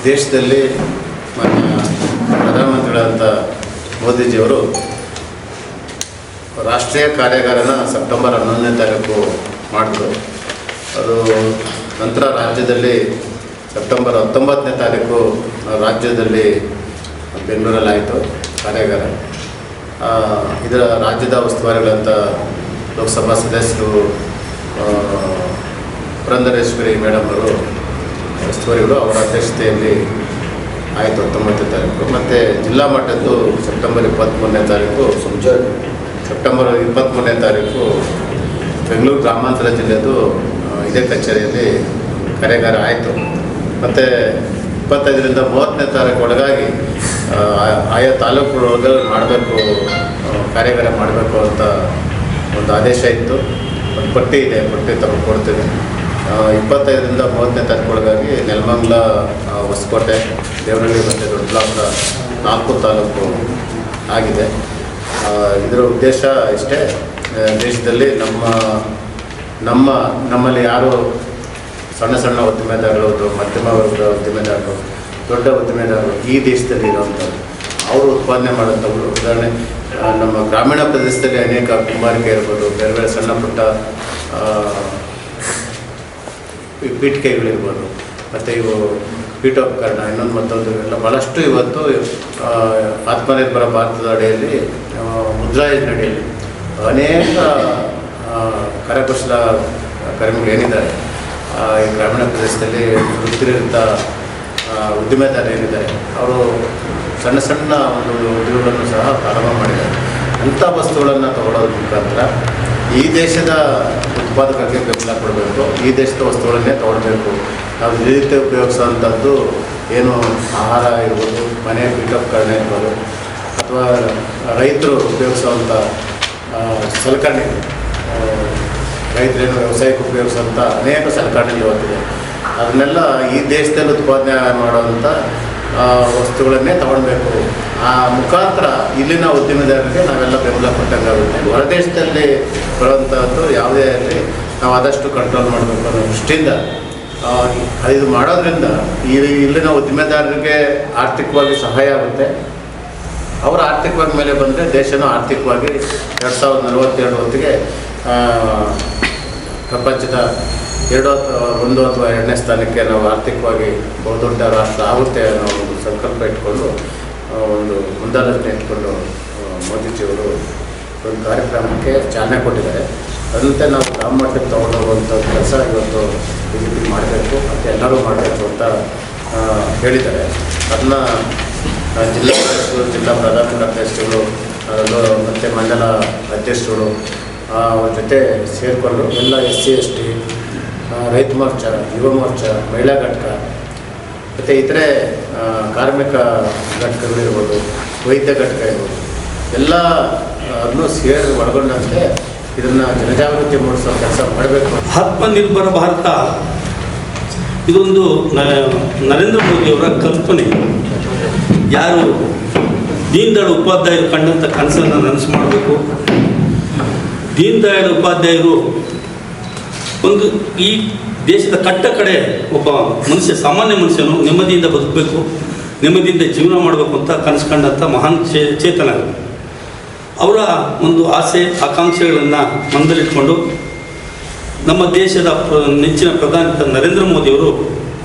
ದೇಶದಲ್ಲಿ ಮಾನ್ಯ ಪ್ರಧಾನಮಂತ್ರಿಗಳಾದಂಥ ಮೋದಿಜಿಯವರು ರಾಷ್ಟ್ರೀಯ ಕಾರ್ಯಾಗಾರನ ಸೆಪ್ಟೆಂಬರ್ 11ನೇ ತಾರೀಕು ಮಾಡಿದ್ರು. ಅದು ನಂತರ ರಾಜ್ಯದಲ್ಲಿ ಸೆಪ್ಟೆಂಬರ್ 19ನೇ ತಾರೀಕು ರಾಜ್ಯದಲ್ಲಿ ಬೆಂಗಳೂರಲ್ಲಿ ಆಯಿತು ಕಾರ್ಯಾಗಾರ. ಇದರ ರಾಜ್ಯದ ಉಸ್ತುವಾರಿಗಳಂಥ ಲೋಕಸಭಾ ಸದಸ್ಯರು ಪುರಂದರೇಶ್ವರಿ ಮೇಡಮ್ ಅವರು ಉಸ್ತುವಾರಿಗಳು ಅವರ ಅಧ್ಯಕ್ಷತೆಯಲ್ಲಿ ಆಯಿತು 19ನೇ ತಾರೀಕು. ಮತ್ತು ಜಿಲ್ಲಾ ಮಟ್ಟದ್ದು ಸೆಪ್ಟೆಂಬರ್ 23ನೇ ತಾರೀಕು ಸೆಪ್ಟೆಂಬರ್ 23ನೇ ತಾರೀಕು ಬೆಂಗಳೂರು ಗ್ರಾಮಾಂತರ ಜಿಲ್ಲೆದು ಇದೇ ಕಚೇರಿಯಲ್ಲಿ ಕಾರ್ಯಾಗಾರ ಆಯಿತು. ಮತ್ತು 25ರಿಂದ 30ನೇ ತಾರೀಕು ಒಳಗಾಗಿ ಆಯಾ ತಾಲೂಕುಗಳೊಳಗೆ ಮಾಡಬೇಕು, ಕಾರ್ಯಾಗಾರ ಮಾಡಬೇಕು ಅಂತ ಒಂದು ಆದೇಶ ಇತ್ತು. ಒಂದು ಪಟ್ಟಿ ಇದೆ, ಪಟ್ಟಿ ತಗೊಂಡು ಕೊಡ್ತೀನಿ. 25ರಿಂದ 30ನೇ ತಾರೀಕು ಒಳಗಾಗಿ ನೆಲಮಂಗಲ, ಹೊಸಕೋಟೆ, ದೇವನಹಳ್ಳಿ ಮತ್ತು ದೊಡ್ಡಬಳ್ಳಾಪುರ 4 ತಾಲೂಕು ಆಗಿದೆ. ಇದರ ಉದ್ದೇಶ ಇಷ್ಟೇ, ದೇಶದಲ್ಲಿ ನಮ್ಮಲ್ಲಿ ಯಾರು ಸಣ್ಣ ಸಣ್ಣ ಉದ್ದಿಮೆದಾರರು, ಮಧ್ಯಮ ವರ್ಗದ ಉದ್ದಿಮೆದಾರರು, ದೊಡ್ಡ ಉದ್ದಿಮೆದಾರರು ಈ ದೇಶದಲ್ಲಿ ಇರುವಂಥವ್ರು, ಅವರು ಉತ್ಪಾದನೆ ಮಾಡೋಂಥವ್ರು. ಉದಾಹರಣೆ ನಮ್ಮ ಗ್ರಾಮೀಣ ಪ್ರದೇಶದಲ್ಲಿ ಅನೇಕ ಕುಂಬಾರಿಕೆ ಇರ್ಬೋದು, ಬೇರೆ ಬೇರೆ ಸಣ್ಣ ಪುಟ್ಟ ಪೀಠಿಕೆಗಳಿರ್ಬೋದು, ಮತ್ತು ಇವು ಪೀಠೋಪಕರಣ, ಇನ್ನೊಂದು ಮತ್ತೊಂದು ಎಲ್ಲ ಭಾಳಷ್ಟು ಇವತ್ತು ಆತ್ಮನಿರ್ಭರ ಭಾರತದ ಅಡಿಯಲ್ಲಿ, ಮುದ್ರಾ ಯೋಜನೆ ಅಡಿಯಲ್ಲಿ ಅನೇಕ ಕರಕುಶಲ ಕಾರ್ಮಿಕರು ಏನಿದ್ದಾರೆ ಈ ಗ್ರಾಮೀಣ ಪ್ರದೇಶದಲ್ಲಿ ವೃತ್ತಿರಿತ ಉದ್ದಿಮೆದಾರರು ಏನಿದ್ದಾರೆ ಅವರು ಸಣ್ಣ ಸಣ್ಣ ಒಂದು ಉದ್ಯೋಗಗಳನ್ನು ಸಹ ಪ್ರಾರಂಭ ಮಾಡಿದ್ದಾರೆ. ಅಂಥ ವಸ್ತುಗಳನ್ನು ತಗೊಳ್ಳೋದ್ರ ಮುಖಾಂತರ ಈ ದೇಶದ ಉತ್ಪಾದಕರಿಗೆ ಬೆಂಬಲ ಕೊಡಬೇಕು, ಈ ದೇಶದ ವಸ್ತುಗಳನ್ನೇ ತಗೊಳ್ಬೇಕು. ನಾವು ದಿನನಿತ್ಯ ಉಪಯೋಗಿಸೋವಂಥದ್ದು ಏನು ಆಹಾರ ಇರ್ಬೋದು, ಮನೆ ಪೀಠೋಪಕರಣ ಇರ್ಬೋದು, ಅಥವಾ ರೈತರು ಉಪಯೋಗಿಸುವಂಥ ಸಲಕರಣೆಗಳು, ರೈತರೇನು ವ್ಯವಸಾಯಕ್ಕೆ ಉಪಯೋಗಿಸುವಂಥ ಅನೇಕ ಸಲಕರಣೆಗಳು ಇವತ್ತಿದೆ. ಅದನ್ನೆಲ್ಲ ಈ ದೇಶದಲ್ಲಿ ಉತ್ಪಾದನೆ ಮಾಡುವಂಥ ವಸ್ತುಗಳನ್ನೇ ತಗೊಳ್ಬೇಕು. ಆ ಮುಖಾಂತರ ಇಲ್ಲಿನ ಉದ್ಯಮದಾರರಿಗೆ ನಾವೆಲ್ಲ ಬೆಂಬಲ ಕೊಟ್ಟಂಗಾಗುತ್ತೆ. ಹೊರದೇಶದಲ್ಲಿ ಬರುವಂಥದ್ದು ಯಾವುದೇ ಆಗಲಿ ನಾವು ಆದಷ್ಟು ಕಂಟ್ರೋಲ್ ಮಾಡಬೇಕು ಅನ್ನೋ ದೃಷ್ಟಿಯಿಂದ ಇದು ಮಾಡೋದ್ರಿಂದ ಇಲ್ಲಿನ ಉದ್ಯಮೆದಾರರಿಗೆ ಆರ್ಥಿಕವಾಗಿ ಸಹಾಯ ಆಗುತ್ತೆ. ಅವರ ಆರ್ಥಿಕವಾಗಿ ಮೇಲೆ ಬಂದರೆ ದೇಶನೂ ಆರ್ಥಿಕವಾಗಿ 2042 ಹೊತ್ತಿಗೆ ಪ್ರಪಂಚದ 1 ಅಥವಾ 2ನೇ ಸ್ಥಾನಕ್ಕೆ ನಾವು ಆರ್ಥಿಕವಾಗಿ ಬಹುದೊಡ್ಡ ರಾಷ್ಟ್ರ ಆಗುತ್ತೆ ಅನ್ನೋ ಒಂದು ಸಂಕಲ್ಪ ಇಟ್ಕೊಂಡು, ಒಂದು ಮುಂದಾಲೋಚನೆ ಇಟ್ಕೊಂಡು ಮೋದಿಜಿಯವರು ಒಂದು ಕಾರ್ಯಕ್ರಮಕ್ಕೆ ಚಾಲನೆ ಕೊಟ್ಟಿದ್ದಾರೆ. ಅದಂತೆ ನಾವು ಗ್ರಾಮ ಮಟ್ಟಕ್ಕೆ ತೊಗೊಂಡೋಗುವಂಥ ಕೆಲಸ ಇವತ್ತು ಈ ರೀತಿ ಮಾಡಬೇಕು ಮತ್ತು ಎಲ್ಲರೂ ಮಾಡಬೇಕು ಅಂತ ಹೇಳಿದ್ದಾರೆ. ಅದನ್ನು ಜಿಲ್ಲಾ ಅಧ್ಯಕ್ಷರು, ಜಿಲ್ಲಾ ಪ್ರಧಾನ ಅಧ್ಯಕ್ಷರುಗಳು ಮತ್ತು ಮಂಡಲ ಅಧ್ಯಕ್ಷರುಗಳು ಅವ್ರ ಜೊತೆ ಸೇರಿಕೊಂಡು ಎಲ್ಲ SC ST, ರೈತ ಮೋರ್ಚಾ, ಯುವ ಮೋರ್ಚಾ, ಮಹಿಳಾ ಘಟಕ ಮತ್ತು ಇತರೆ ಕಾರ್ಮಿಕ ಘಟಕಗಳಿರ್ಬೋದು, ವೈದ್ಯ ಘಟಕ ಇರ್ಬೋದು, ಎಲ್ಲರನ್ನೂ ಒಳಗೊಂಡಂತೆ ಇದನ್ನು ಜನಜಾಗೃತಿ ಮೂಡಿಸೋ ಕೆಲಸ ಮಾಡಬೇಕು. ಆತ್ಮನಿರ್ಭರ ಭಾರತ ಇದೊಂದು ನರೇಂದ್ರ ಮೋದಿಯವರ ಕಲ್ಪನೆ. ಯಾರು ದೀನ್ ದಯಾಳ್ ಉಪಾಧ್ಯಾಯರು ಕಂಡಂಥ ಕನಸನ್ನು ನನಸು ಮಾಡಬೇಕು. ದೀನ್ ದಯಾಳ್ ಉಪಾಧ್ಯಾಯರು ಒಂದು ಈ ದೇಶದ ಕಡೆ ಒಬ್ಬ ಮನುಷ್ಯ, ಸಾಮಾನ್ಯ ಮನುಷ್ಯನು ನೆಮ್ಮದಿಯಿಂದ ಬದುಕಬೇಕು, ನೆಮ್ಮದಿಯಿಂದ ಜೀವನ ಮಾಡಬೇಕು ಅಂತ ಕನಸು ಕಂಡಂಥ ಮಹಾನ್ ಚೇತನರು. ಅವರ ಒಂದು ಆಸೆ ಆಕಾಂಕ್ಷೆಗಳನ್ನು ಮನದಲ್ಲಿಟ್ಕೊಂಡು ನಮ್ಮ ದೇಶದ ನೆಚ್ಚಿನ ಪ್ರಧಾನಿ ನರೇಂದ್ರ ಮೋದಿಯವರು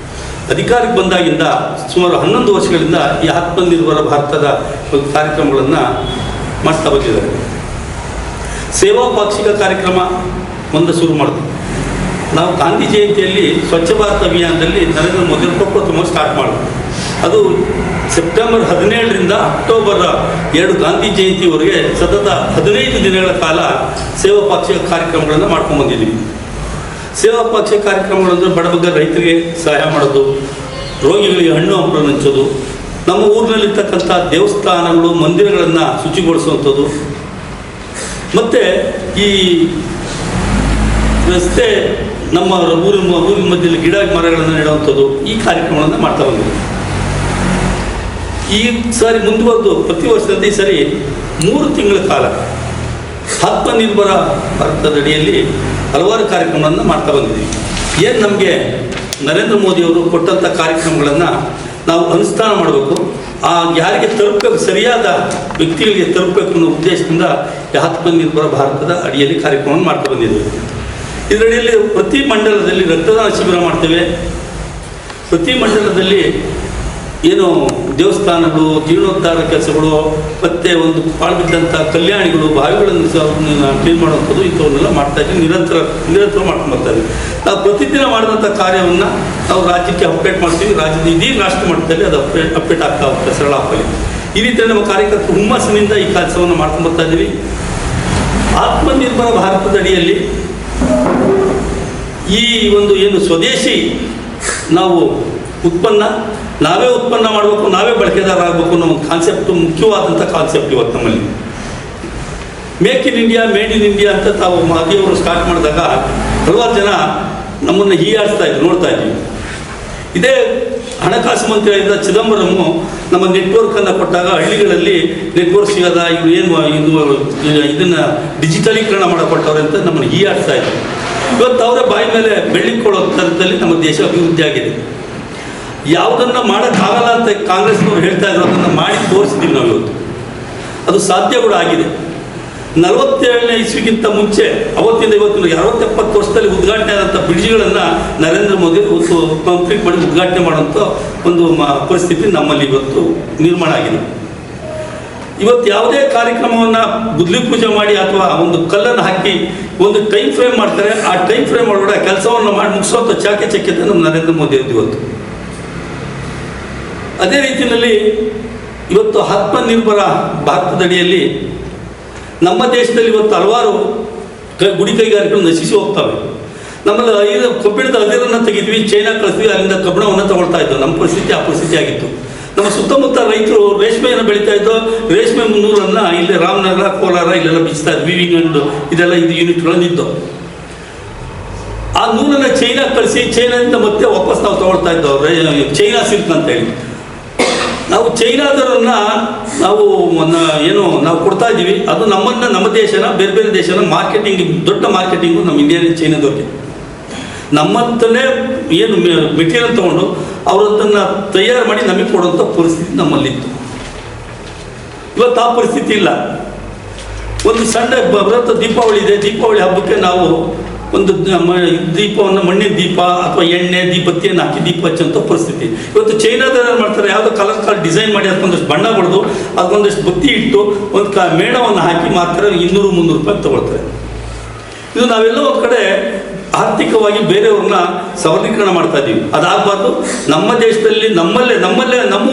ಅಧಿಕಾರಕ್ಕೆ ಬಂದಾಗಿಂದ ಸುಮಾರು 11 ವರ್ಷಗಳಿಂದ ಈ ಆತ್ಮನಿರ್ಭರ ಭಾರತದ ಒಂದು ಕಾರ್ಯಕ್ರಮಗಳನ್ನು ಮಾಡ್ತಾ ಬಂದಿದ್ದಾರೆ. ಸೇವಾ ಪಾಕ್ಷಿಕ ಕಾರ್ಯಕ್ರಮ ಒಂದು ಶುರು ಮಾಡಿದ್ರು. ನಾವು ಗಾಂಧಿ ಜಯಂತಿಯಲ್ಲಿ ಸ್ವಚ್ಛ ಭಾರತ ಅಭಿಯಾನದಲ್ಲಿ ನರೇಂದ್ರ ಮೋದಿ ಪ್ರಪ್ರಥಮ ಸ್ಟಾರ್ಟ್ ಮಾಡಿದ್ರು. ಅದು ಸೆಪ್ಟೆಂಬರ್ 17ರಿಂದ ಅಕ್ಟೋಬರ್ 2 ಗಾಂಧಿ ಜಯಂತಿವರೆಗೆ ಸತತ 15 ದಿನಗಳ ಕಾಲ ಸೇವಾ ಪಾಕ್ಷಿಕ ಕಾರ್ಯಕ್ರಮಗಳನ್ನು ಮಾಡ್ಕೊಂಡು ಬಂದಿದ್ದೀವಿ. ಸೇವಾ ಪಾಕ್ಷಿಕ ಕಾರ್ಯಕ್ರಮಗಳಂದರೆ ಬಡಬಗ್ಗರ ರೈತರಿಗೆ ಸಹಾಯ ಮಾಡೋದು, ರೋಗಿಗಳಿಗೆ ಹಣ್ಣು ಹಂಪಲನ್ನು ಹಂಚೋದು, ನಮ್ಮ ಊರಿನಲ್ಲಿರ್ತಕ್ಕಂಥ ದೇವಸ್ಥಾನಗಳು, ಮಂದಿರಗಳನ್ನು ಶುಚಿಗೊಳಿಸುವಂಥದ್ದು, ಮತ್ತು ಈ ರಸ್ತೆ ನಮ್ಮ ಊರಿನ ಮಧ್ಯದಲ್ಲಿ ಗಿಡ ಮರಗಳನ್ನು ನೆಡುವಂಥದ್ದು, ಈ ಕಾರ್ಯಕ್ರಮಗಳನ್ನು ಮಾಡ್ತಾ ಬಂದಿದ್ದೀವಿ. ಈ ಸಾರಿ ಮುಂದುವರೆದು ಪ್ರತಿ ವರ್ಷದಂತೆ ಈ ಸರಿ 3 ತಿಂಗಳ ಕಾಲ ಆತ್ಮನಿರ್ಭರ ಭಾರತದ ಅಡಿಯಲ್ಲಿ ಹಲವಾರು ಕಾರ್ಯಕ್ರಮಗಳನ್ನು ಮಾಡ್ತಾ ಬಂದಿದ್ದೀವಿ. ಏನು ನಮಗೆ ನರೇಂದ್ರ ಮೋದಿಯವರು ಕೊಟ್ಟಂಥ ಕಾರ್ಯಕ್ರಮಗಳನ್ನು ನಾವು ಅನುಷ್ಠಾನ ಮಾಡಬೇಕು, ಯಾರಿಗೆ ತಲುಪಬೇಕು, ಸರಿಯಾದ ವ್ಯಕ್ತಿಗಳಿಗೆ ತಲುಪಬೇಕು ಅನ್ನೋ ಉದ್ದೇಶದಿಂದ ಆತ್ಮನಿರ್ಭರ ಭಾರತದ ಅಡಿಯಲ್ಲಿ ಕಾರ್ಯಕ್ರಮವನ್ನು ಮಾಡ್ತಾ ಬಂದಿದ್ದೇವೆ. ಇದರಡಿಯಲ್ಲಿ ಪ್ರತಿ ಮಂಡಲದಲ್ಲಿ ರಕ್ತದಾನ ಶಿಬಿರ ಮಾಡ್ತೇವೆ. ಪ್ರತಿ ಮಂಡಲದಲ್ಲಿ ಏನು ದೇವಸ್ಥಾನಗಳು, ಜೀರ್ಣೋದ್ಧಾರ ಕೆಲಸಗಳು, ಮತ್ತು ಒಂದು ಪಾಳ್ಬಿದ್ದಂಥ ಕಲ್ಯಾಣಿಗಳು, ಬಾವಿಗಳನ್ನು ಕ್ಲೀನ್ ಮಾಡುವಂಥದ್ದು ಇಂಥವನ್ನೆಲ್ಲ ಮಾಡ್ತಾಯಿದ್ದೀವಿ. ನಿರಂತರ ಮಾಡ್ಕೊಂಡು ಬರ್ತಾಯಿದ್ದೀವಿ. ನಾವು ಪ್ರತಿದಿನ ಮಾಡಿದಂಥ ಕಾರ್ಯವನ್ನು ನಾವು ರಾಜ್ಯಕ್ಕೆ ಅಪ್ಡೇಟ್ ಮಾಡ್ತೀವಿ. ರಾಜ್ಯದ ಇಡೀ ರಾಷ್ಟ್ರ ಮಟ್ಟದಲ್ಲಿ ಅದು ಅಪ್ಡೇಟ್ ಆಗ್ತಾ ಹೋಗ್ತದೆ ಸರಳ ಹಾಕಲಿ. ಈ ರೀತಿ ನಮ್ಮ ಕಾರ್ಯಕರ್ತರು ಹುಮ್ಮಸ್ಸಿನಿಂದ ಈ ಕೆಲಸವನ್ನು ಮಾಡ್ಕೊಂಡು ಬರ್ತಾ ಇದ್ದೀವಿ. ಆತ್ಮನಿರ್ಭರ ಭಾರತದ ಅಡಿಯಲ್ಲಿ ಈ ಒಂದು ಏನು ಸ್ವದೇಶಿ ನಾವು ನಾವೇ ಉತ್ಪನ್ನ ಮಾಡಬೇಕು, ನಾವೇ ಬಳಕೆದಾರ ಆಗಬೇಕು ಅನ್ನೋ ಒಂದು ಕಾನ್ಸೆಪ್ಟು ಮುಖ್ಯವಾದಂಥ ಕಾನ್ಸೆಪ್ಟ್ ಇವತ್ತು ನಮ್ಮಲ್ಲಿ. Make in India, made in India ಅಂತ ತಾವು ಮೋದಿಯವರು ಸ್ಟಾರ್ಟ್ ಮಾಡಿದಾಗ ಹಲವಾರು ಜನ ನಮ್ಮನ್ನು ಹೀಯಾಡಿಸ್ತಾ ಇದ್ರು, ನೋಡ್ತಾ ಇದ್ವಿ. ಇದೇ ಹಣಕಾಸು ಮಂತ್ರಿ ಆಗಿದ್ದ ಚಿದಂಬರಮು ನಮ್ಮ ನೆಟ್ವರ್ಕನ್ನು ಕೊಟ್ಟಾಗ ಹಳ್ಳಿಗಳಲ್ಲಿ ನೆಟ್ವರ್ಕ್ ಸಿಗದ ಇದನ್ನು ಡಿಜಿಟಲೀಕರಣ ಮಾಡಿಕೊಟ್ಟವ್ರೆ ಅಂತ ನಮ್ಮನ್ನು ಹೀಯಾಡಿಸ್ತಾ ಇದ್ರು. ಇವತ್ತು ಅವರ ಬಾಯಿ ಮೇಲೆ ಬೆಳ್ಳಿಕೊಳ್ಳೋ ಥರದಲ್ಲಿ ನಮ್ಮ ದೇಶ ಅಭಿವೃದ್ಧಿ ಆಗಿದೆ. ಯಾವುದನ್ನು ಮಾಡೋಕ್ಕಾಗಲ್ಲ ಅಂತ ಕಾಂಗ್ರೆಸ್ನವ್ರು ಹೇಳ್ತಾ ಇದ್ರು, ಅದನ್ನು ಮಾಡಿ ತೋರಿಸಿದ್ದೀವಿ ನಾವು ಇವತ್ತು. ಅದು ಸಾಧ್ಯ ಕೂಡ ಆಗಿದೆ. 47ನೇ ಇಸ್ವಿಗಿಂತ ಮುಂಚೆ ಅವತ್ತಿಂದ ಇವತ್ತಿನ 60-70 ವರ್ಷದಲ್ಲಿ ಉದ್ಘಾಟನೆ ಆದಂಥ ಬ್ರಿಡ್ಜ್ಗಳನ್ನು ನರೇಂದ್ರ ಮೋದಿ ಇವತ್ತು ಕಂಪ್ಲೀಟ್ ಮಾಡಿ ಉದ್ಘಾಟನೆ ಮಾಡುವಂಥ ಒಂದು ಪರಿಸ್ಥಿತಿ ನಮ್ಮಲ್ಲಿ ಇವತ್ತು ನಿರ್ಮಾಣ ಆಗಿದೆ. ಇವತ್ತು ಯಾವುದೇ ಕಾರ್ಯಕ್ರಮವನ್ನು ಗುದ್ಲಿ ಪೂಜೆ ಮಾಡಿ ಅಥವಾ ಒಂದು ಕಲ್ಲನ್ನು ಹಾಕಿ ಒಂದು ಟೈಮ್ ಫ್ರೇಮ್ ಮಾಡ್ತಾರೆ. ಆ ಟೈಮ್ ಫ್ರೇಮ್ ಒಳಗಡೆ ಕೆಲಸವನ್ನು ಮಾಡಿ ಮುಗಿಸುವಂಥ ಚಾಕಚಕ್ಯತೆ ನಮ್ಮ ನರೇಂದ್ರ ಮೋದಿ ಅವ್ರದ್ದು ಇವತ್ತು. ಅದೇ ರೀತಿಯಲ್ಲಿ ಇವತ್ತು ಆತ್ಮನಿರ್ಭರ ಭಾರತದಡಿಯಲ್ಲಿ ನಮ್ಮ ದೇಶದಲ್ಲಿ ಇವತ್ತು ಹಲವಾರು ಗುಡಿ ಕೈಗಾರಿಕೆಗಳು ನಶಿಸಿ ಹೋಗ್ತವೆ. ನಮ್ಮಲ್ಲಿ ಕಬ್ಬಿಣದ ಅದಿರನ್ನು ತೆಗಿದ್ವಿ, ಚೈನಾ ಕಳಿಸ್ತೀವಿ, ಅಲ್ಲಿಂದ ಕಬ್ಬಿಣವನ್ನು ತಗೊಳ್ತಾ ಇದ್ದವು. ನಮ್ಮ ಪರಿಸ್ಥಿತಿ ಆ ಪರಿಸ್ಥಿತಿ ಆಗಿತ್ತು. ನಮ್ಮ ಸುತ್ತಮುತ್ತ ರೈತರು ರೇಷ್ಮೆಯನ್ನು ಬೆಳೀತಾ ಇದ್ದೋ, ರೇಷ್ಮೆ 300 ಇಲ್ಲಿ ರಾಮನಗರ, ಕೋಲಾರ ಇಲ್ಲೆಲ್ಲ ಬಿಚ್ತಾ ಇದ್ದು, ವೀವಿಂಗ್ ಅಂಡ್ ಇದೆಲ್ಲ ಇದು ಯೂನಿಟ್ಗಳನ್ನಿದ್ದು. ಆ ನೂಲನ್ನು ಚೈನಾ ಕಳಿಸಿ ಚೈನಾದಿಂದ ಮತ್ತೆ ವಾಪಸ್ ನಾವು ತಗೊಳ್ತಾ ಇದ್ದವು, ಚೈನಾ ಸಿಲ್ಕ್ ಅಂತ ಹೇಳಿ. ನಾವು ಚೈನಾದವರನ್ನು ನಾವು ಕೊಡ್ತಾ ಇದ್ದೀವಿ. ಅದು ನಮ್ಮ ದೇಶನ ಬೇರೆ ಬೇರೆ ದೇಶನ ಮಾರ್ಕೆಟಿಂಗ್, ದೊಡ್ಡ ಮಾರ್ಕೆಟಿಂಗು ನಮ್ಮ ಇಂಡಿಯನ್ ಚೈನಾದವ್ರಿಗೆ. ನಮ್ಮಂತಲೇ ಏನು ಮೆಟೀರಿಯಲ್ ತೊಗೊಂಡು ಅವರದನ್ನು ತಯಾರು ಮಾಡಿ ನಮಗೆ ಕೊಡುವಂಥ ಪರಿಸ್ಥಿತಿ ನಮ್ಮಲ್ಲಿತ್ತು. ಇವತ್ತು ಆ ಪರಿಸ್ಥಿತಿ ಇಲ್ಲ. ಒಂದು ಸಣ್ಣ ಬೃಹತ್ ದೀಪಾವಳಿ ಇದೆ. ದೀಪಾವಳಿ ಹಬ್ಬಕ್ಕೆ ನಾವು ಒಂದು ದೀಪವನ್ನು, ಮಣ್ಣಿನ ದೀಪ ಅಥವಾ ಎಣ್ಣೆ ದೀಪತ್ತಿಯನ್ನು ಹಾಕಿ ದೀಪ ಹಚ್ಚುವಂಥ ಪರಿಸ್ಥಿತಿ. ಇವತ್ತು ಚೈನಾದಲ್ಲಿ ಮಾಡ್ತಾರೆ, ಯಾವುದೋ ಕಲರ್ ಡಿಸೈನ್ ಮಾಡಿ ಅದಕ್ಕೊಂದಷ್ಟು ಬಣ್ಣ ಹೊಡೆದು ಅದಕ್ಕೊಂದಷ್ಟು ಬತ್ತಿ ಇಟ್ಟು ಒಂದು ಮೇಣವನ್ನು ಹಾಕಿ ಮಾತ್ರ 200-300 ರೂಪಾಯಿ ತಗೊಳ್ತಾರೆ. ಇದು ನಾವೆಲ್ಲ ಒಂದು ಕಡೆ ಆರ್ಥಿಕವಾಗಿ ಬೇರೆಯವ್ರನ್ನ ಸಬಲೀಕರಣ ಮಾಡ್ತಾ ಇದ್ದೀವಿ. ಅದಾಗಬಾರ್ದು. ನಮ್ಮ ದೇಶದಲ್ಲಿ ನಮ್ಮ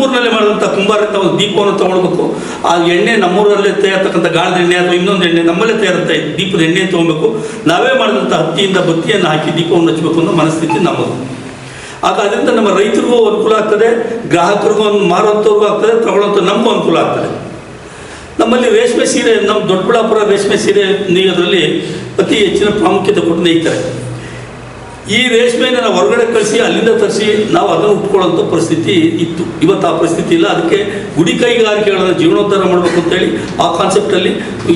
ಊರಿನಲ್ಲೇ ಮಾಡಿದಂಥ ಕುಂಬಾರಕ್ಕೆ ಒಂದು ದೀಪವನ್ನು ತೊಗೊಳ್ಬೇಕು. ಆ ಎಣ್ಣೆ ನಮ್ಮೂರಲ್ಲೇ ತಯಾರತಕ್ಕಂಥ ಗಾಣದ ಎಣ್ಣೆ ಅಥವಾ ಇನ್ನೊಂದು ಎಣ್ಣೆ ನಮ್ಮಲ್ಲೇ ತಯಾರಂಥ ದೀಪದ ಎಣ್ಣೆ ತೊಗೊಬೇಕು. ನಾವೇ ಮಾಡಿದಂಥ ಹತ್ತಿಯಿಂದ ಬತ್ತಿಯನ್ನು ಹಾಕಿ ದೀಪವನ್ನು ಹಚ್ಚಬೇಕು ಅನ್ನೋ ಮನಸ್ಥಿತಿ ನಮ್ಮದು. ಆಗ ಅದರಿಂದ ನಮ್ಮ ರೈತರಿಗೂ ಅನುಕೂಲ ಆಗ್ತದೆ, ಗ್ರಾಹಕರಿಗೂ ಮಾರುವಂಥವ್ರಿಗೂ ಆಗ್ತದೆ, ತಗೊಳ್ಳೋಂಥ ನಮಗೂ ಅನುಕೂಲ ಆಗ್ತದೆ. ನಮ್ಮಲ್ಲಿ ರೇಷ್ಮೆ ಸೀರೆ, ನಮ್ಮ ದೊಡ್ಡಬಳ್ಳಾಪುರ ರೇಷ್ಮೆ ಸೀರೆ ನೇಯೋದ್ರಲ್ಲಿ ಅತಿ ಹೆಚ್ಚಿನ ಪ್ರಾಮುಖ್ಯತೆ ಕೊಟ್ಟು ನೇಯ್ತಾರೆ. ಈ ರೇಷ್ಮೆಯನ್ನು ನಾವು ಹೊರಗಡೆ ಕಳಿಸಿ ಅಲ್ಲಿಂದ ತರಿಸಿ ನಾವು ಅದನ್ನು ಉಟ್ಕೊಳ್ಳೋಂಥ ಪರಿಸ್ಥಿತಿ ಇತ್ತು. ಇವತ್ತು ಆ ಪರಿಸ್ಥಿತಿ ಇಲ್ಲ. ಅದಕ್ಕೆ ಗುಡಿ ಕೈಗಾರಿಕೆಗಳನ್ನು ಜೀರ್ಣೋದ್ಧಾರ ಮಾಡಬೇಕು ಅಂತೇಳಿ ಆ ಕಾನ್ಸೆಪ್ಟಲ್ಲಿ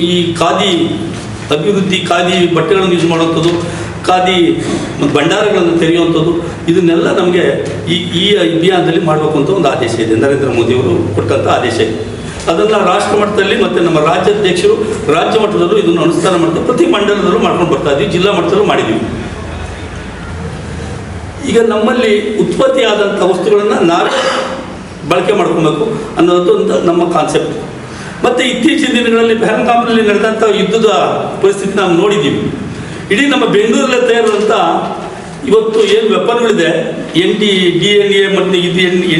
ಈ ಖಾದಿ ಅಭಿವೃದ್ಧಿ, ಖಾದಿ ಬಟ್ಟೆಗಳನ್ನು ಯೂಸ್ ಮಾಡುವಂಥದ್ದು, ಖಾದಿ ಭಂಡಾರಗಳನ್ನು ತೆರೆಯುವಂಥದ್ದು, ಇದನ್ನೆಲ್ಲ ನಮಗೆ ಈ ಅಭಿಯಾನದಲ್ಲಿ ಮಾಡಬೇಕು ಅಂತ ಒಂದು ಆದೇಶ ಇದೆ. ನರೇಂದ್ರ ಮೋದಿಯವರು ಕೊಟ್ಟಂಥ ಆದೇಶ ಇದೆ. ಅದನ್ನು ರಾಷ್ಟ್ರ ಮಟ್ಟದಲ್ಲಿ ಮತ್ತು ನಮ್ಮ ರಾಜ್ಯಾಧ್ಯಕ್ಷರು ರಾಜ್ಯ ಮಟ್ಟದಲ್ಲೂ ಇದನ್ನು ಅನುಷ್ಠಾನ ಮಾಡ್ತಾರೆ. ಪ್ರತಿ ಮಂಡಲದಲ್ಲೂ ಮಾಡ್ಕೊಂಡು ಬರ್ತಾ ಇದ್ದೀವಿ, ಜಿಲ್ಲಾ ಮಟ್ಟದಲ್ಲೂ ಮಾಡಿದ್ದೀವಿ. ಈಗ ನಮ್ಮಲ್ಲಿ ಉತ್ಪತ್ತಿ ಆದಂಥ ವಸ್ತುಗಳನ್ನು ನಾವೇ ಬಳಕೆ ಮಾಡ್ಕೊಬೇಕು ಅನ್ನೋದು ನಮ್ಮ ಕಾನ್ಸೆಪ್ಟ್. ಮತ್ತು ಇತ್ತೀಚಿನ ದಿನಗಳಲ್ಲಿ ಪಹಲ್ಗಾಮ್ನಲ್ಲಿ ನಡೆದಂಥ ಯುದ್ಧದ ಪರಿಸ್ಥಿತಿ ನಾವು ನೋಡಿದ್ದೀವಿ. ಇಡೀ ನಮ್ಮ ಬೆಂಗಳೂರಲ್ಲೇ ತಯಾರಿದಂಥ ಇವತ್ತು ಏನು ವೆಪನ್ಗಳಿದೆ, DNA ಮತ್ತು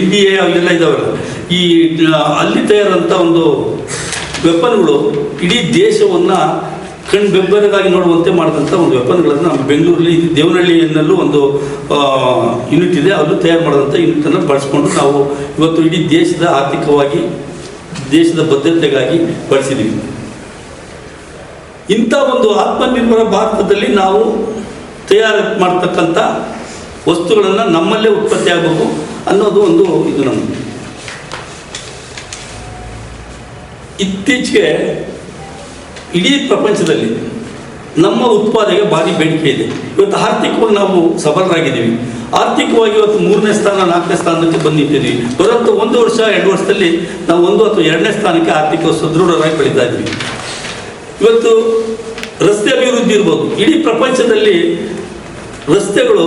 NDA ಅವೆಲ್ಲ ಇದಾವಲ್ಲ, ಈ ಅಲ್ಲಿ ತಯಾರಂಥ ಒಂದು ವೆಪನ್ಗಳು ಇಡೀ ದೇಶವನ್ನು ಬೆಂಬಲಗಾಗಿ ನೋಡುವಂತೆ ಮಾಡಿದಂಥ ಒಂದು ವೆಪನ್ಗಳನ್ನು ನಮ್ಮ ಬೆಂಗಳೂರಲ್ಲಿ ದೇವನಹಳ್ಳಿಯಲ್ಲೂ ಒಂದು ಯೂನಿಟ್ ಇದೆ. ಅವರು ತಯಾರು ಮಾಡಿದಂಥ ಯೂನಿಟನ್ನು ಬಳಸ್ಕೊಂಡು ನಾವು ಇವತ್ತು ಇಡೀ ದೇಶದ ಆರ್ಥಿಕವಾಗಿ, ದೇಶದ ಭದ್ರತೆಗಾಗಿ ಬಳಸಿದ್ದೀವಿ. ಇಂಥ ಒಂದು ಆತ್ಮನಿರ್ಭರ ಭಾರತದಲ್ಲಿ ನಾವು ತಯಾರು ಮಾಡ್ತಕ್ಕಂಥ ವಸ್ತುಗಳನ್ನು ನಮ್ಮಲ್ಲೇ ಉತ್ಪತ್ತಿ ಆಗಬೇಕು ಅನ್ನೋದು ಒಂದು ಇದು ನಮ್ಮದು. ಇತ್ತೀಚೆಗೆ ಇಡೀ ಪ್ರಪಂಚದಲ್ಲಿ ನಮ್ಮ ಉತ್ಪಾದನೆಗೆ ಭಾರಿ ಬೇಡಿಕೆ ಇದೆ. ಇವತ್ತು ಆರ್ಥಿಕವಾಗಿ ನಾವು ಸಬಲರಾಗಿದ್ದೀವಿ. ಆರ್ಥಿಕವಾಗಿ ಇವತ್ತು 3ನೇ ಸ್ಥಾನ 4ನೇ ಸ್ಥಾನಕ್ಕೆ ಬಂದಿದ್ದೀವಿ. ಬರೋಂಥ 1 ವರ್ಷ 2 ವರ್ಷದಲ್ಲಿ ನಾವು 1 ಅಥವಾ 2ನೇ ಸ್ಥಾನಕ್ಕೆ ಆರ್ಥಿಕ ಸದೃಢರಾಗಿ ಬೆಳೀತಾ ಇದ್ವಿ. ಇವತ್ತು ರಸ್ತೆ ಅಭಿವೃದ್ಧಿ ಇರ್ಬೋದು, ಇಡೀ ಪ್ರಪಂಚದಲ್ಲಿ ರಸ್ತೆಗಳು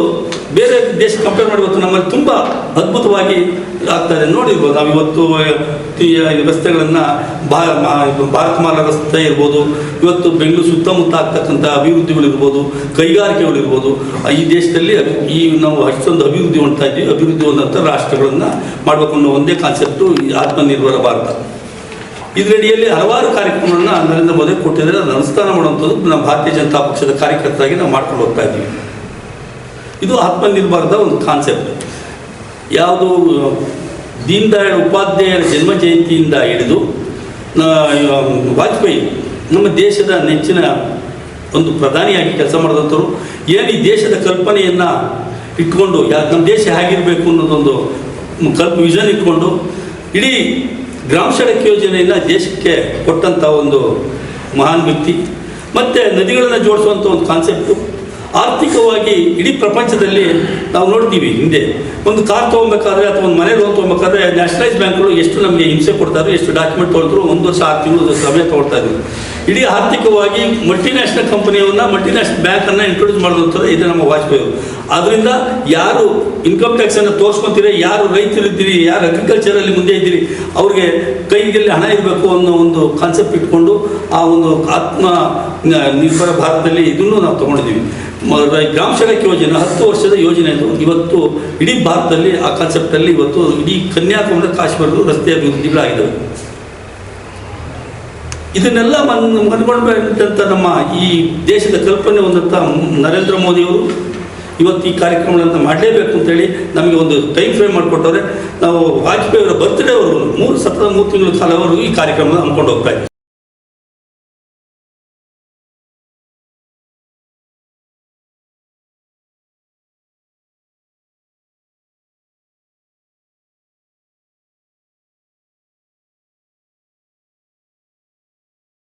ಬೇರೆ ದೇಶ ಕಂಪೇರ್ ಮಾಡಿ ಇವತ್ತು ನಮ್ಮಲ್ಲಿ ತುಂಬ ಅದ್ಭುತವಾಗಿ ಆಗ್ತಾಯಿದೆ. ನೋಡಿರ್ಬೋದು ನಾವು ಇವತ್ತು ಈ ರಸ್ತೆಗಳನ್ನು ಭಾರತಮಾಲಾ ರಸ್ತೆ ಇರ್ಬೋದು, ಇವತ್ತು ಬೆಂಗಳೂರು ಸುತ್ತಮುತ್ತ ಆಗ್ತಕ್ಕಂಥ ಅಭಿವೃದ್ಧಿಗಳಿರ್ಬೋದು, ಕೈಗಾರಿಕೆಗಳಿರ್ಬೋದು, ಈ ದೇಶದಲ್ಲಿ ಈ ನಾವು ಅಷ್ಟೊಂದು ಅಭಿವೃದ್ಧಿ ಹೊಂದ್ತಾ ಇದ್ದೀವಿ. ಅಭಿವೃದ್ಧಿ ಹೊಂದಂಥ ರಾಷ್ಟ್ರಗಳನ್ನು ಮಾಡಬೇಕು ಅನ್ನೋ ಒಂದೇ ಕಾನ್ಸೆಪ್ಟು ಈ ಆತ್ಮನಿರ್ಭರ ಭಾರತ. ಇದರಡಿಯಲ್ಲಿ ಹಲವಾರು ಕಾರ್ಯಕ್ರಮವನ್ನು ನರೇಂದ್ರ ಮೋದಿ ಕೊಟ್ಟಿದ್ದಾರೆ. ಅದನ್ನು ಅನುಷ್ಠಾನ ಮಾಡುವಂಥದ್ದು ನಮ್ಮ ಭಾರತೀಯ ಜನತಾ ಪಕ್ಷದ ಕಾರ್ಯಕರ್ತರಾಗಿ ನಾವು ಮಾಡ್ಕೊಂಡು ಹೋಗ್ತಾ ಇದ್ದೀವಿ. ಇದು ಆತ್ಮನಿರ್ಭರದ ಒಂದು ಕಾನ್ಸೆಪ್ಟ್. ಯಾವುದು ದೀನ್ ದಯಾಳ್ ಉಪಾಧ್ಯಾಯರ ಜನ್ಮ ಜಯಂತಿಯಿಂದ ಹಿಡಿದು ವಾಜಪೇಯಿ ನಮ್ಮ ದೇಶದ ನೆಚ್ಚಿನ ಒಂದು ಪ್ರಧಾನಿಯಾಗಿ ಕೆಲಸ ಮಾಡಿದಂಥವ್ರು ಏನು ಈ ದೇಶದ ಕಲ್ಪನೆಯನ್ನು ಇಟ್ಕೊಂಡು ನಮ್ಮ ದೇಶ ಹೇಗಿರಬೇಕು ಅನ್ನೋದೊಂದು ವಿಷನ್ ಇಟ್ಕೊಂಡು ಇಡೀ ಗ್ರಾಮ ಸಡಕ್ ಯೋಜನೆಯನ್ನು ದೇಶಕ್ಕೆ ಕೊಟ್ಟಂಥ ಒಂದು ಮಹಾನ್ ವ್ಯಕ್ತಿ. ಮತ್ತು ನದಿಗಳನ್ನು ಜೋಡಿಸುವಂಥ ಒಂದು ಕಾನ್ಸೆಪ್ಟು. ಆರ್ಥಿಕವಾಗಿ ಇಡೀ ಪ್ರಪಂಚದಲ್ಲಿ ನಾವು ನೋಡ್ತೀವಿ, ಹಿಂದೆ ಒಂದು ಕಾರ್ ತೊಗೊಬೇಕಾದ್ರೆ ಅಥವಾ ಒಂದು ಮನೆ ಲೋನ್ ತೊಗೊಬೇಕಾದ್ರೆ ನ್ಯಾಷನಲೈಸ್ ಬ್ಯಾಂಕ್ಗಳು ಎಷ್ಟು ನಮಗೆ ಹಿಂಸೆ ಕೊಡ್ತಾರೆ, ಎಷ್ಟು ಡಾಕ್ಯುಮೆಂಟ್ ತೊಗೊಳ್ತಾರೆ, 1 ವರ್ಷ 6 ತಿಂಗಳು ಸಮಯ ತೊಗೊಳ್ತಾ ಇದ್ರು. ಇಡೀ ಆರ್ಥಿಕವಾಗಿ ಮಲ್ಟಿನ್ಯಾಷನಲ್ ಕಂಪನಿಯನ್ನು ಮಲ್ಟಿನ್ಯಾಷನಲ್ ಬ್ಯಾಂಕನ್ನು ಇಂಟ್ರೊಡ್ಯೂಸ್ ಮಾಡಿದಂಥದ್ದು ಇದೆ ನಮ್ಮ ವಾಜಪೇಯಿ. ಆದ್ದರಿಂದ ಯಾರು ಇನ್ಕಮ್ ಟ್ಯಾಕ್ಸನ್ನು ತೋರಿಸ್ಕೊತೀರಿ, ಯಾರು ರೈತರಿದ್ದೀರಿ, ಯಾರು ಅಗ್ರಿಕಲ್ಚರಲ್ಲಿ ಮುಂದೆ ಇದ್ದೀರಿ, ಅವ್ರಿಗೆ ಕೈಗೆಲ್ಲಿ ಹಣ ಇರಬೇಕು ಅನ್ನೋ ಒಂದು ಕಾನ್ಸೆಪ್ಟ್ ಇಟ್ಕೊಂಡು ಆ ಒಂದು ಆತ್ಮ ನಿರ್ಭರ ಭಾರತದಲ್ಲಿ ಇದನ್ನು ನಾವು ತೊಗೊಂಡಿದ್ದೀವಿ. ಗ್ರಾಮ ಸಡಕ್ ಯೋಜನೆ 10 ವರ್ಷದ ಯೋಜನೆ ಅದು. ಇವತ್ತು ಇಡೀ ಭಾರತದಲ್ಲಿ ಆ ಕಾನ್ಸೆಪ್ಟಲ್ಲಿ ಇವತ್ತು ಇಡೀ ಕನ್ಯಾಕುಮಾರಿ ಕಾಶ್ಮೀರದ ರಸ್ತೆ ಅಭಿವೃದ್ಧಿಗಳಾಗಿದ್ದಾವೆ. ಇದನ್ನೆಲ್ಲ ಮನಗೊಂಡಂಥ ನಮ್ಮ ಈ ದೇಶದ ಕಲ್ಪನೆ ಹೊಂದಂಥ ನರೇಂದ್ರ ಮೋದಿಯವರು ಇವತ್ತು ಈ ಕಾರ್ಯಕ್ರಮಗಳನ್ನು ಮಾಡಲೇಬೇಕು ಅಂತೇಳಿ ನಮಗೆ ಒಂದು ಟೈಮ್ ಫ್ರೇಮ್ ಮಾಡಿಕೊಟ್ಟವ್ರೆ. ನಾವು ವಾಜಪೇಯಿ ಅವರ ಬರ್ತ್ಡೇವರೆಗೂ 3 ತಿಂಗಳ ಕಾಲವರೆಗೂ ಈ ಕಾರ್ಯಕ್ರಮ ಹಮ್ಮಿಕೊಂಡು ಹೋಗ್ತಾ ಇದ್ದೀವಿ.